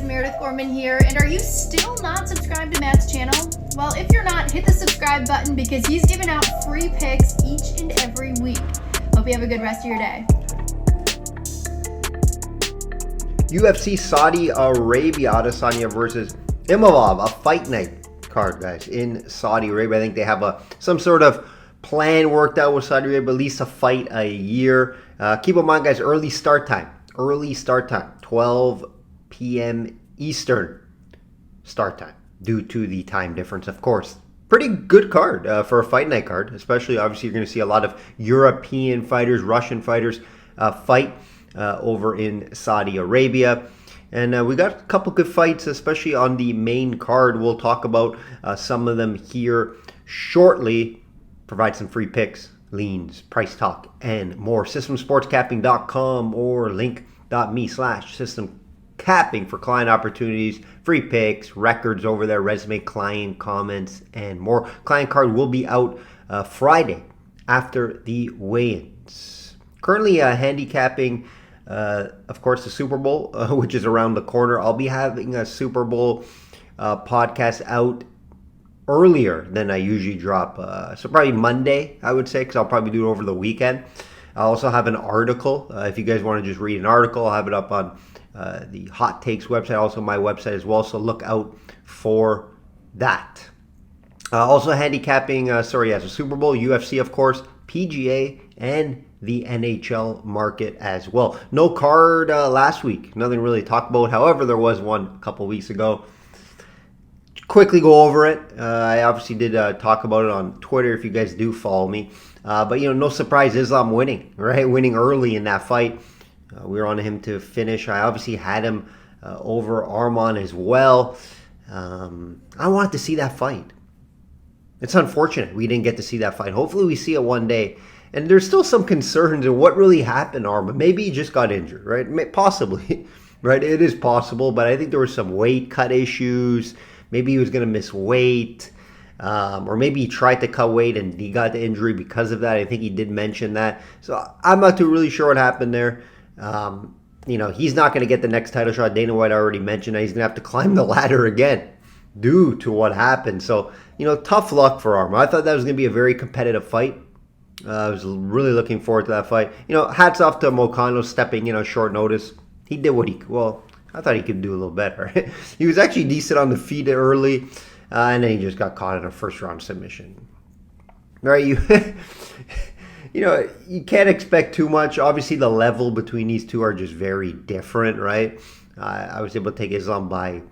guys, Meredith Gorman here, and are you still not subscribed to Matt's channel? Well, if you're not, hit the subscribe button because he's giving out free picks each and every week. Hope you have a good rest of your day. UFC Saudi Arabia, Adesanya versus Imavov, a fight night card, guys, in Saudi Arabia. I think they have some sort of plan worked out with Saudi Arabia, at least a fight a year. Keep in mind, guys, early start time, 12 p.m. Eastern start time, due to the time difference, of course. Pretty good card for a fight night card, especially, obviously, you're going to see a lot of European fighters, Russian fighters fight over in Saudi Arabia. And we got a couple good fights, especially on the main card. We'll talk about some of them here shortly. Provide some free picks, leans, price talk, and more. Systemsportscapping.com or link.me/systemcapping for client opportunities, free picks, records over there, resume, client comments, and more. Client card will be out Friday after the weigh-ins. Currently handicapping, of course, the Super Bowl, which is around the corner. I'll be having a Super Bowl podcast out earlier than I usually drop. So probably Monday, I would say, because I'll probably do it over the weekend. I also have an article. If you guys want to just read an article, I'll have it up on the Hot Takes website, also my website as well. So look out for that. Also handicapping, the Super Bowl, UFC, of course, PGA, and the NHL market as well. No card last week. Nothing really to talk about. However, there was one a couple weeks ago. Quickly go over it. I obviously did talk about it on Twitter if you guys do follow me. But, no surprise, Islam winning, right? Winning early in that fight. We were on him to finish. I obviously had him over Arman as well. I wanted to see that fight. It's unfortunate we didn't get to see that fight. Hopefully we see it one day. And there's still some concerns in what really happened to Arman. Maybe he just got injured, right? Possibly, right? It is possible, but I think there were some weight cut issues. Maybe he was going to miss weight. Or maybe he tried to cut weight and he got the injury because of that. I think he did mention that. So I'm not too really sure what happened there. He's not going to get the next title shot. Dana White already mentioned that he's going to have to climb the ladder again due to what happened. So, tough luck for Arman. I thought that was going to be a very competitive fight. I was really looking forward to that fight. Hats off to Moicano stepping in on short notice. He did what I thought he could do a little better. He was actually decent on the feet early, and then he just got caught in a first-round submission. Right? You can't expect too much. Obviously, the level between these two are just very different, right? I was able to take Islam by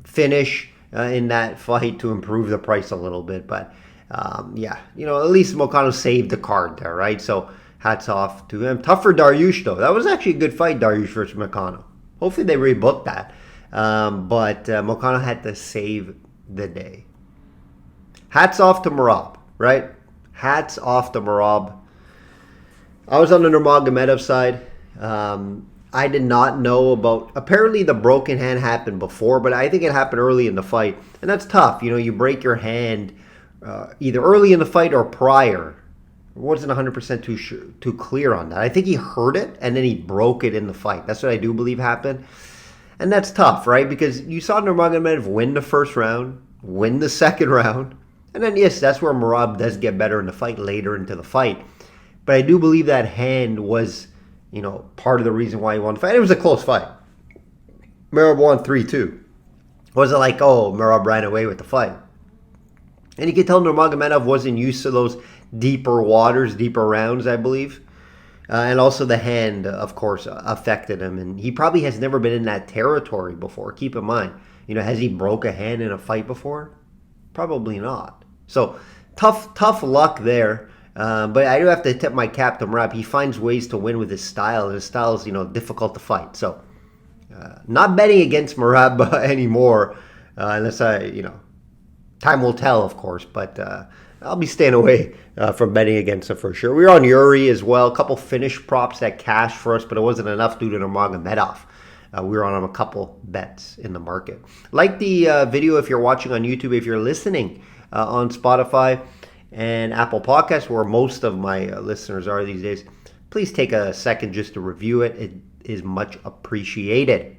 finish in that fight to improve the price a little bit. But, at least Moicano saved the card there, right? So, hats off to him. Tough for Dariush, though. That was actually a good fight, Dariush versus Moicano. Hopefully, they rebooked that. But Moicano had to save the day. Hats off to Merab, right? Hats off to Merab. I was on the Nurmagomedov side. I did not know about... Apparently, the broken hand happened before, but I think it happened early in the fight. And that's tough. You break your hand either early in the fight or prior. I wasn't 100% too clear on that. I think he hurt it, and then he broke it in the fight. That's what I do believe happened. And that's tough, right? Because you saw Nurmagomedov win the first round, win the second round. And then, yes, that's where Merab does get better in the fight later into the fight. But I do believe that hand was, part of the reason why he won the fight. It was a close fight. Merab won 3-2. It wasn't like, Merab ran away with the fight. And you could tell Nurmagomedov wasn't used to those deeper waters, deeper rounds, I believe. And also the hand, of course, affected him. And he probably has never been in that territory before. Keep in mind, has he broke a hand in a fight before? Probably not. So tough luck there. But I do have to tip my cap to Merab. He finds ways to win with his style. And his style is, difficult to fight. So not betting against Merab anymore. Unless time will tell, of course. But I'll be staying away from betting against him for sure. We were on Yuri as well. A couple finish props that cashed for us, but it wasn't enough due to Nurmagomedov. We were on a couple bets in the market. Like the video if you're watching on YouTube. If you're listening on Spotify and Apple Podcasts, where most of my listeners are these days, please take a second just to review it. It is much appreciated.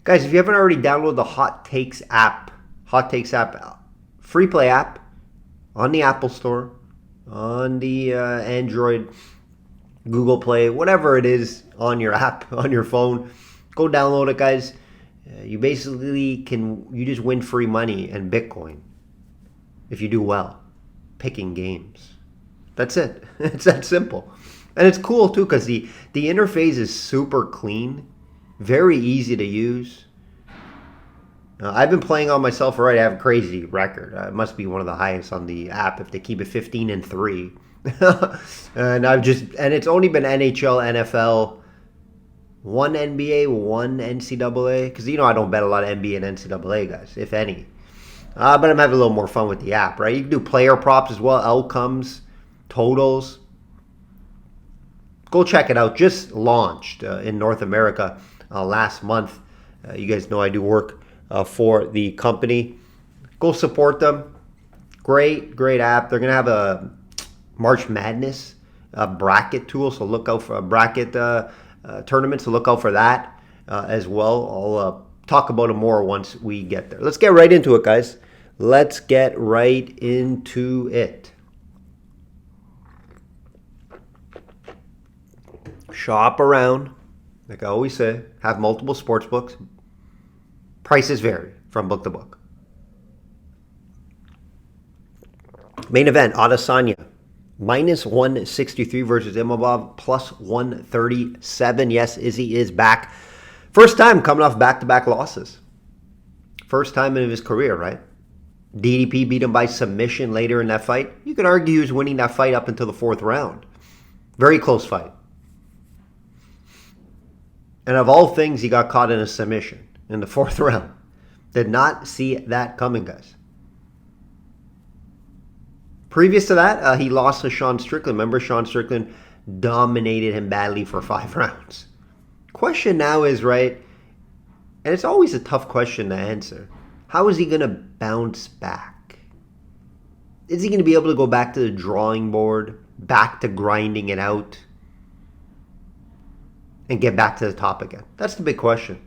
Guys, if you haven't already downloaded the Hot Takes app, free play app on the Apple Store, on the Android, Google Play, whatever it is on your app, on your phone, go download it, guys. You basically you just win free money and Bitcoin if you do well picking games. That's it. It's that simple. And it's cool too because the interface is super clean, very easy to use. I've been playing on myself already. I have a crazy record. It must be one of the highest on the app if they keep it 15-3. and it's only been NHL, NFL, one NBA, one NCAA. Because I don't bet a lot of NBA and NCAA guys, if any. But I'm having a little more fun with the app, right? You can do player props as well, outcomes, totals. Go check it out. Just launched in North America last month. You guys know I do work for the company. Go support them. Great app. They're going to have a March Madness bracket tool, so look out for a bracket tournament, so look out for that as well. I'll talk about it more once we get there. Let's get right into it, guys. Let's get right into it. Shop around, like I always say, have multiple sports books. Prices vary from book to book. Main event, Adesanya, minus 163 versus Imavov, plus 137. Yes, Izzy is back. First time coming off back-to-back losses. First time in his career, right? DDP beat him by submission later in that fight. You could argue he was winning that fight up until the fourth round. Very close fight. And of all things, he got caught in a submission in the fourth round. Did not see that coming, guys. Previous to that, he lost to Sean Strickland. Remember, Sean Strickland dominated him badly for 5 rounds. Question now is, right, and it's always a tough question to answer. How is he going to bounce back? Is he going to be able to go back to the drawing board, back to grinding it out, and get back to the top again? That's the big question.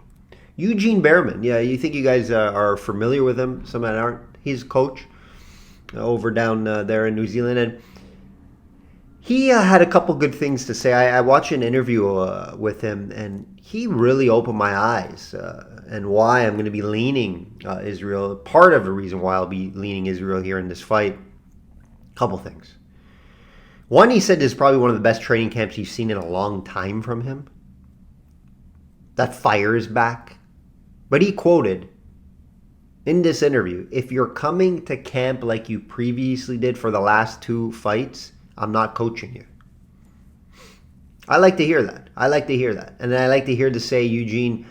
Eugene Behrman, yeah, you think you guys are familiar with him? Some that aren't. He's a coach over down there in New Zealand, and he had a couple good things to say. I watched an interview with him, and he really opened my eyes and why I'm going to be leaning Israel. Part of the reason why I'll be leaning Israel here in this fight. Couple things. One, he said this is probably one of the best training camps he's seen in a long time from him. That fire is back. But he quoted in this interview, if you're coming to camp like you previously did for the last 2 fights, I'm not coaching you. I like to hear that. And then I like to hear to say Eugene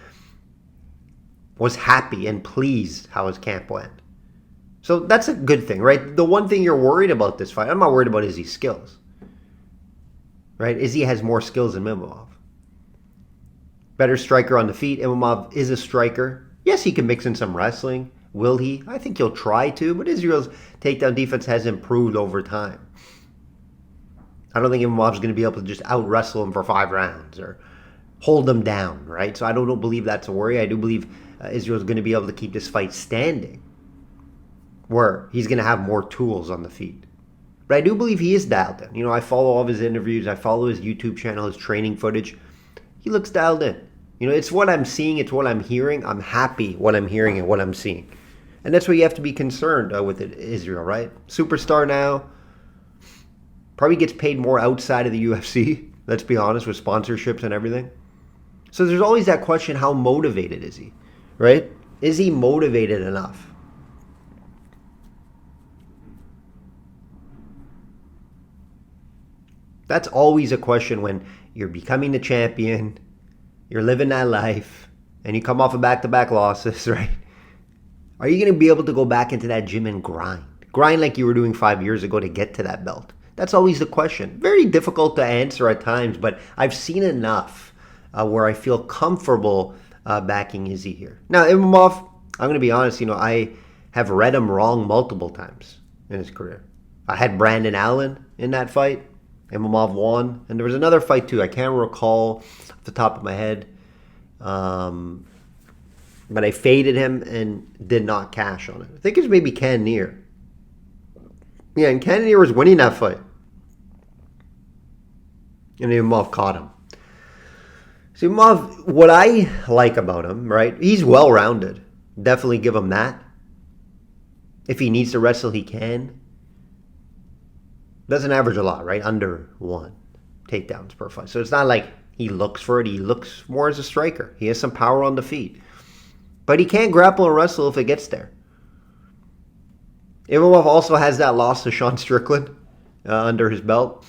was happy and pleased how his camp went. So that's a good thing, right? The one thing you're worried about this fight, I'm not worried about Izzy's skills. Right? Izzy has more skills than Imavov. Better striker on the feet. Imavov is a striker. Yes, he can mix in some wrestling. Will he? I think he'll try to, but Israel's takedown defense has improved over time. I don't think Imavov's going to be able to just out-wrestle him for 5 rounds or hold him down, right? So I don't believe that's a worry. I do believe Israel's going to be able to keep this fight standing, where he's going to have more tools on the feet. But I do believe he is dialed in. I follow all of his interviews. I follow his YouTube channel, his training footage. He looks dialed in. It's what I'm seeing. It's what I'm hearing. I'm happy what I'm hearing and what I'm seeing. And that's what you have to be concerned with Israel, right? Superstar now. Probably gets paid more outside of the UFC, let's be honest, with sponsorships and everything. So there's always that question, how motivated is he, right? Is he motivated enough? That's always a question when you're becoming the champion, you're living that life, and you come off of back-to-back losses, right? Are you going to be able to go back into that gym and grind? Grind like you were doing 5 years ago to get to that belt? That's always the question. Very difficult to answer at times, but I've seen enough where I feel comfortable backing Izzy here. Now, Imavov, I'm going to be honest, I have read him wrong multiple times in his career. I had Brandon Allen in that fight. Imavov won. And there was another fight too. I can't recall off the top of my head. but I faded him and did not cash on it. I think it's maybe Cannonier. Yeah, and Cannonier was winning that fight. And Imavov caught him. So Imavov, what I like about him, right, he's well-rounded. Definitely give him that. If he needs to wrestle, he can. Doesn't average a lot, right? Under 1 takedowns per fight. So it's not like he looks for it. He looks more as a striker. He has some power on the feet. But he can grapple and wrestle if it gets there. Imavov also has that loss to Sean Strickland under his belt.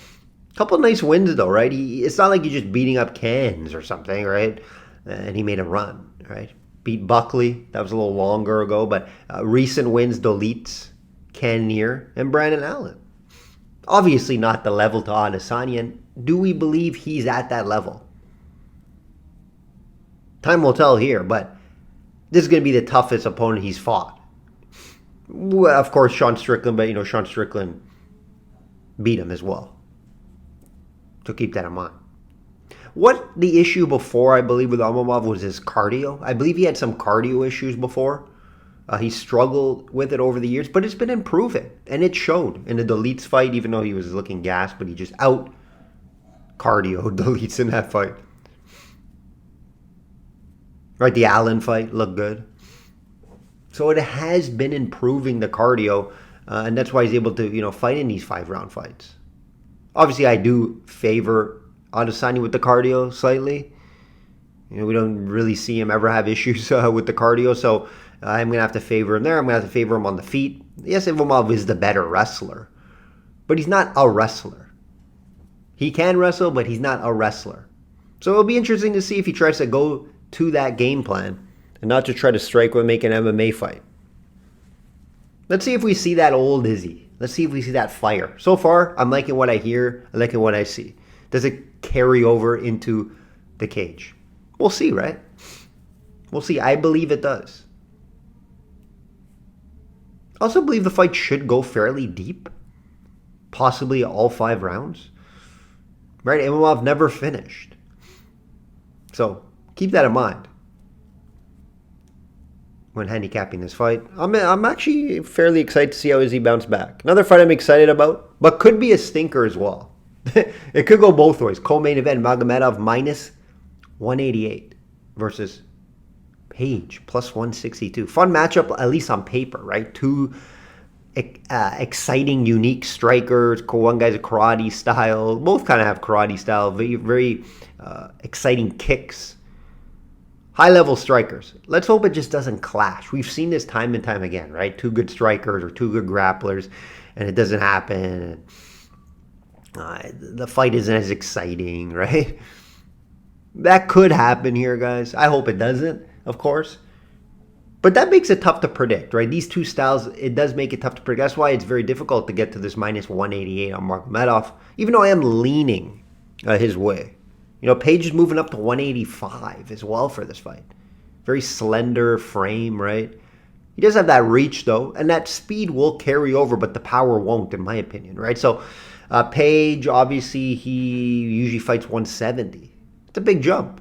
Couple of nice wins, though, right? It's not like he's just beating up cans or something, right? And he made a run, right? Beat Buckley. That was a little longer ago. But recent wins, Dolitz, Cannonier, and Brandon Allen. Obviously not the level to Adesanya. And do we believe he's at that level? Time will tell here, but this is going to be the toughest opponent he's fought. Well, of course, Sean Strickland, but Sean Strickland beat him as well. So keep that in mind. What the issue before, I believe, with Imavov was his cardio. I believe he had some cardio issues before. He struggled with it over the years, but it's been improving. And it showed in the Dolitz fight, even though he was looking gassed, but he just out cardio Dolitz in that fight. Right, the Allen fight looked good. So it has been improving the cardio, and that's why he's able to, fight in these 5-round fights. Obviously, I do favor Adesanya with the cardio slightly. We don't really see him ever have issues with the cardio, so I'm going to have to favor him there. I'm going to have to favor him on the feet. Yes, Imavov is the better wrestler, but he's not a wrestler. He can wrestle, but he's not a wrestler. So it'll be interesting to see if he tries to go to that game plan and not to try to strike or make an MMA fight. Let's see if we see that old Izzy. Let's see if we see that fire. So far, I'm liking what I hear. I'm liking what I see. Does it carry over into the cage? We'll see, right? We'll see. I believe it does. I also believe the fight should go fairly deep. Possibly all 5 rounds. Right? Imavov never finished. So, keep that in mind when handicapping this fight. I'm actually fairly excited to see how Izzy bounce back. Another fight I'm excited about, but could be a stinker as well. It could go both ways. Co-main event, Magomedov minus 188 versus Page plus 162. Fun matchup, at least on paper, right? 2 exciting, unique strikers. One guy's a karate style. Both kind of have karate style. Very, very exciting kicks. High-level strikers. Let's hope it just doesn't clash. We've seen this time and time again, right? 2 good strikers or 2 good grapplers, and it doesn't happen. The fight isn't as exciting, right? That could happen here, guys. I hope it doesn't, of course. But that makes it tough to predict, right? These 2 styles, it does make it tough to predict. That's why it's very difficult to get to this minus 188 on Magomedov, even though I am leaning his way. Page is moving up to 185 as well for this fight. Very slender frame, right? He does have that reach, though, and that speed will carry over, but the power won't, in my opinion, right? So, Page, obviously, he usually fights 170. It's a big jump.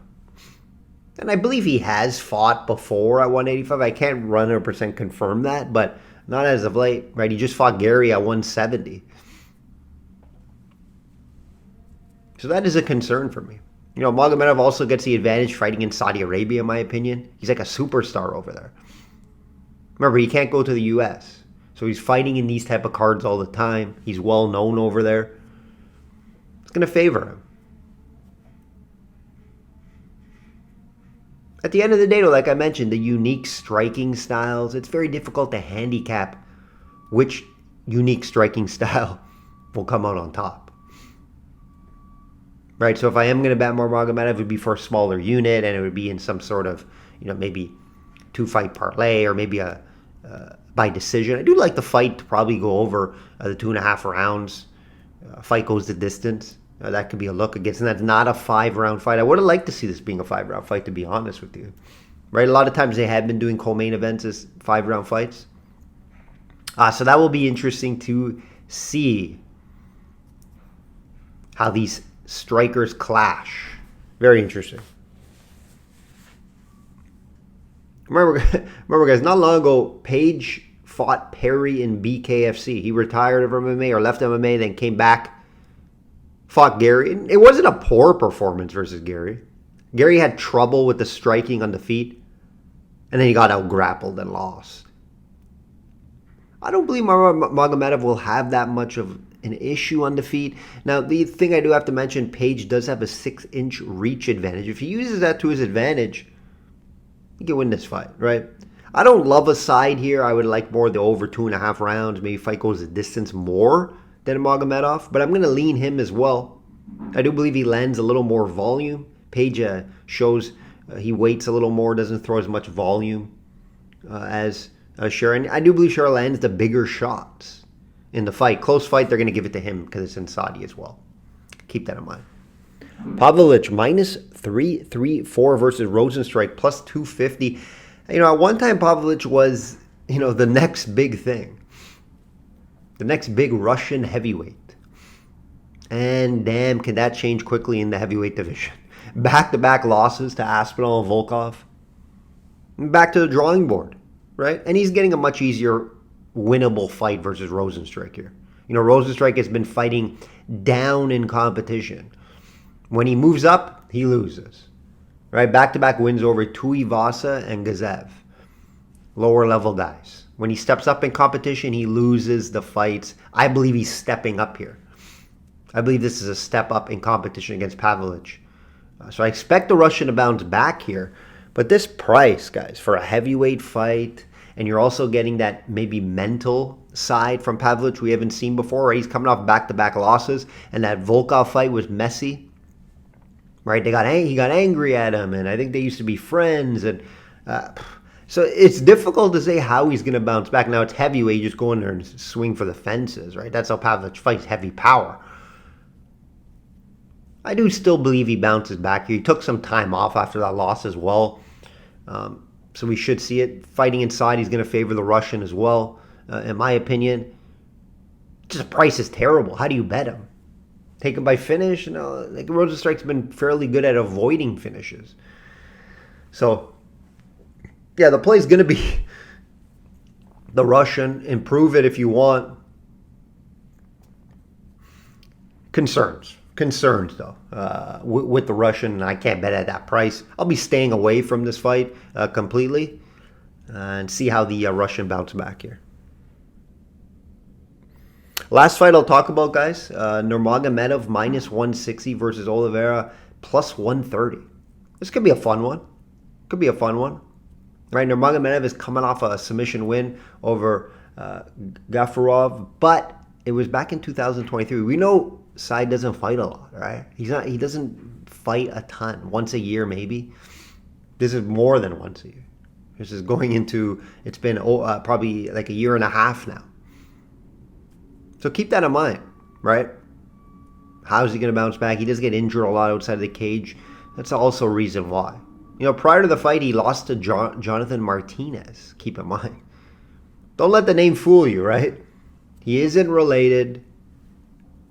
And I believe he has fought before at 185. I can't 100% confirm that, but not as of late, right? He just fought Gary at 170. So that is a concern for me. Magomedov also gets the advantage fighting in Saudi Arabia, in my opinion. He's like a superstar over there. Remember, he can't go to the U.S., so he's fighting in these type of cards all the time. He's well known over there. It's going to favor him. At the end of the day, though, like I mentioned, the unique striking styles, it's very difficult to handicap which unique striking style will come out on top. Right, so if I am going to bet more Magomedov, it would be for a smaller unit, and it would be in some sort of, maybe 2-fight parlay, or maybe a by decision. I do like the fight to probably go over the 2.5 rounds. Fight goes the distance. That could be a look against, and that's not a 5-round fight. I would have liked to see this being a 5-round fight, to be honest with you. Right, a lot of times they have been doing co-main events as 5-round fights. So that will be interesting to see how these strikers clash. Very interesting. Remember, guys, not long ago, Page fought Perry in BKFC. He retired from MMA or left MMA, then came back, fought Gary. It wasn't a poor performance versus Gary. Gary had trouble with the striking on the feet, and then he got out-grappled and lost. I don't believe Magomedov will have that much of an issue on the feet. Now, the thing I do have to mention, Page does have a 6-inch reach advantage. If he uses that to his advantage, he can win this fight, right? I don't love a side here. I would like more the over 2.5 rounds. Maybe fight goes a distance more than Magomedov, but I'm going to lean him as well. I do believe he lands a little more volume. Page shows he waits a little more, doesn't throw as much volume as Sharon. I do believe Sharon lands the bigger shots in the fight. Close fight, they're going to give it to him because it's in Saudi as well. Keep that in mind. Pavlovich minus 334 versus Rosenstrike plus 250. At one time Pavlovich was, the next big thing. The next big Russian heavyweight. And damn, can that change quickly in the heavyweight division. Back-to-back losses to Aspinall and Volkov. Back to the drawing board, right? And he's getting a much easier winnable fight versus Rosenstrike here. Rosenstrike has been fighting down in competition. When he moves up, he loses. Right? Back-to-back wins over Tuivasa and Gazev. Lower level guys. When he steps up in competition, he loses the fights. I believe he's stepping up here. I believe this is a step up in competition against Pavlovich. So I expect the Russian to bounce back here. But this price, guys, for a heavyweight fight, and you're also getting that maybe mental side from Pavlovich we haven't seen before. Right? He's coming off back-to-back losses, and that Volkov fight was messy. Right? He got angry at him, and I think they used to be friends. And so it's difficult to say how he's going to bounce back. Now it's heavyweight, you just go in there and swing for the fences, right? That's how Pavlovich fights, heavy power. I do still believe he bounces back here. He took some time off after that loss as well. So we should see it. Fighting inside, he's going to favor the Russian as well, in my opinion. Just the price is terrible. How do you bet him? Take him by finish? Rosenstrike's been fairly good at avoiding finishes. So, yeah, the play is going to be the Russian. Improve it if you want. Concerns, though, with the Russian. I can't bet at that price. I'll be staying away from this fight completely and see how the Russian bounce back here. Last fight I'll talk about, guys. Nurmagomedov minus 160 versus Oliveira plus 130. This could be a fun one. Right, Nurmagomedov is coming off a submission win over Gafarov, but it was back in 2023. We know Side doesn't fight a lot, right? He doesn't fight a ton. Once a year, maybe. This is more than once a year. This is going into, it's been probably like a year and a half now. So keep that in mind, right? How's he going to bounce back? He does get injured a lot outside of the cage. That's also a reason why. Prior to the fight, he lost to Jonathan Martinez. Keep in mind. Don't let the name fool you, right? He isn't related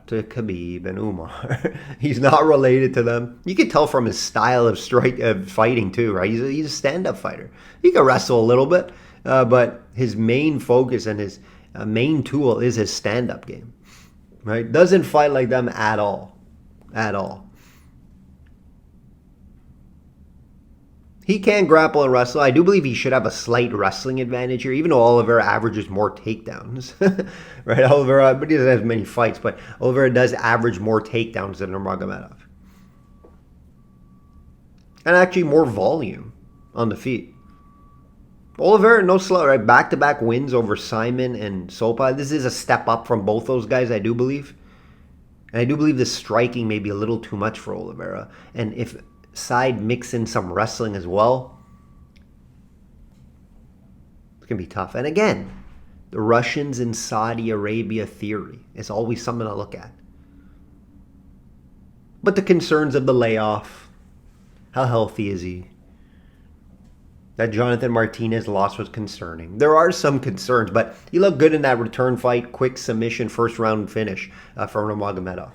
to Khabib and Umar. He's not related to them. You can tell from his style of fighting too, right? He's a stand-up fighter. He can wrestle a little bit, but his main focus and his main tool is his stand-up game, right? Doesn't fight like them at all. He can grapple and wrestle. I do believe he should have a slight wrestling advantage here, even though Oliveira averages more takedowns, right? Oliveira, but he doesn't have many fights, but Oliveira does average more takedowns than Nurmagomedov. And actually more volume on the feet. Oliveira, no slow, right? Back-to-back wins over Simon and Sopa. This is a step up from both those guys, I do believe. And I do believe the striking may be a little too much for Oliveira. And if Side mix in some wrestling as well, it's going to be tough. And again, the Russians in Saudi Arabia theory is always something to look at. But the concerns of the layoff, how healthy is he? That Jonathan Martinez loss was concerning. There are some concerns, but he looked good in that return fight. Quick submission, first round finish for Nurmagomedov.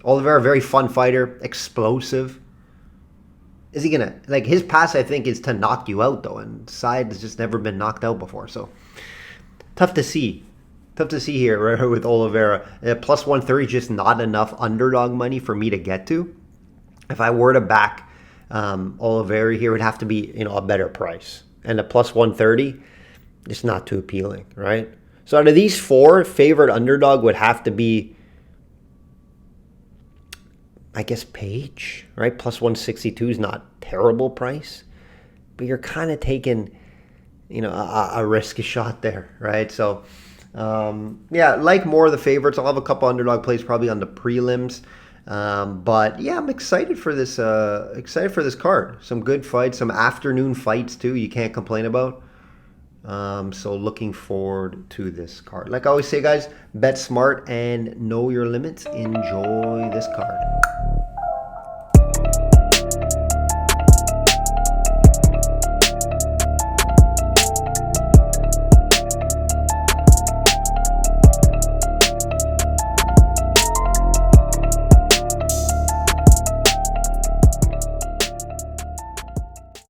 Oliveira, very fun fighter, explosive. is he gonna, like, his pass I think is to knock you out though, and Side has just never been knocked out before, so tough to see. Tough to see here, right, with Oliveira. Plus 130 is just not enough underdog money for me to get to. If I were to back Oliveira here, it would have to be, you know, a better price. And a plus 130, just not too appealing, right? So out of these four, favorite underdog would have to be, I guess, Page, right? Plus 162 is not terrible price, but you're kind of taking, you know, a risky shot there, right? So, yeah, like more of the favorites. I'll have a couple underdog plays probably on the prelims. But yeah, I'm excited for this. Excited for this card. Some good fights, some afternoon fights too. You can't complain about. So looking forward to this card. Like I always say, guys, bet smart and know your limits. Enjoy this card.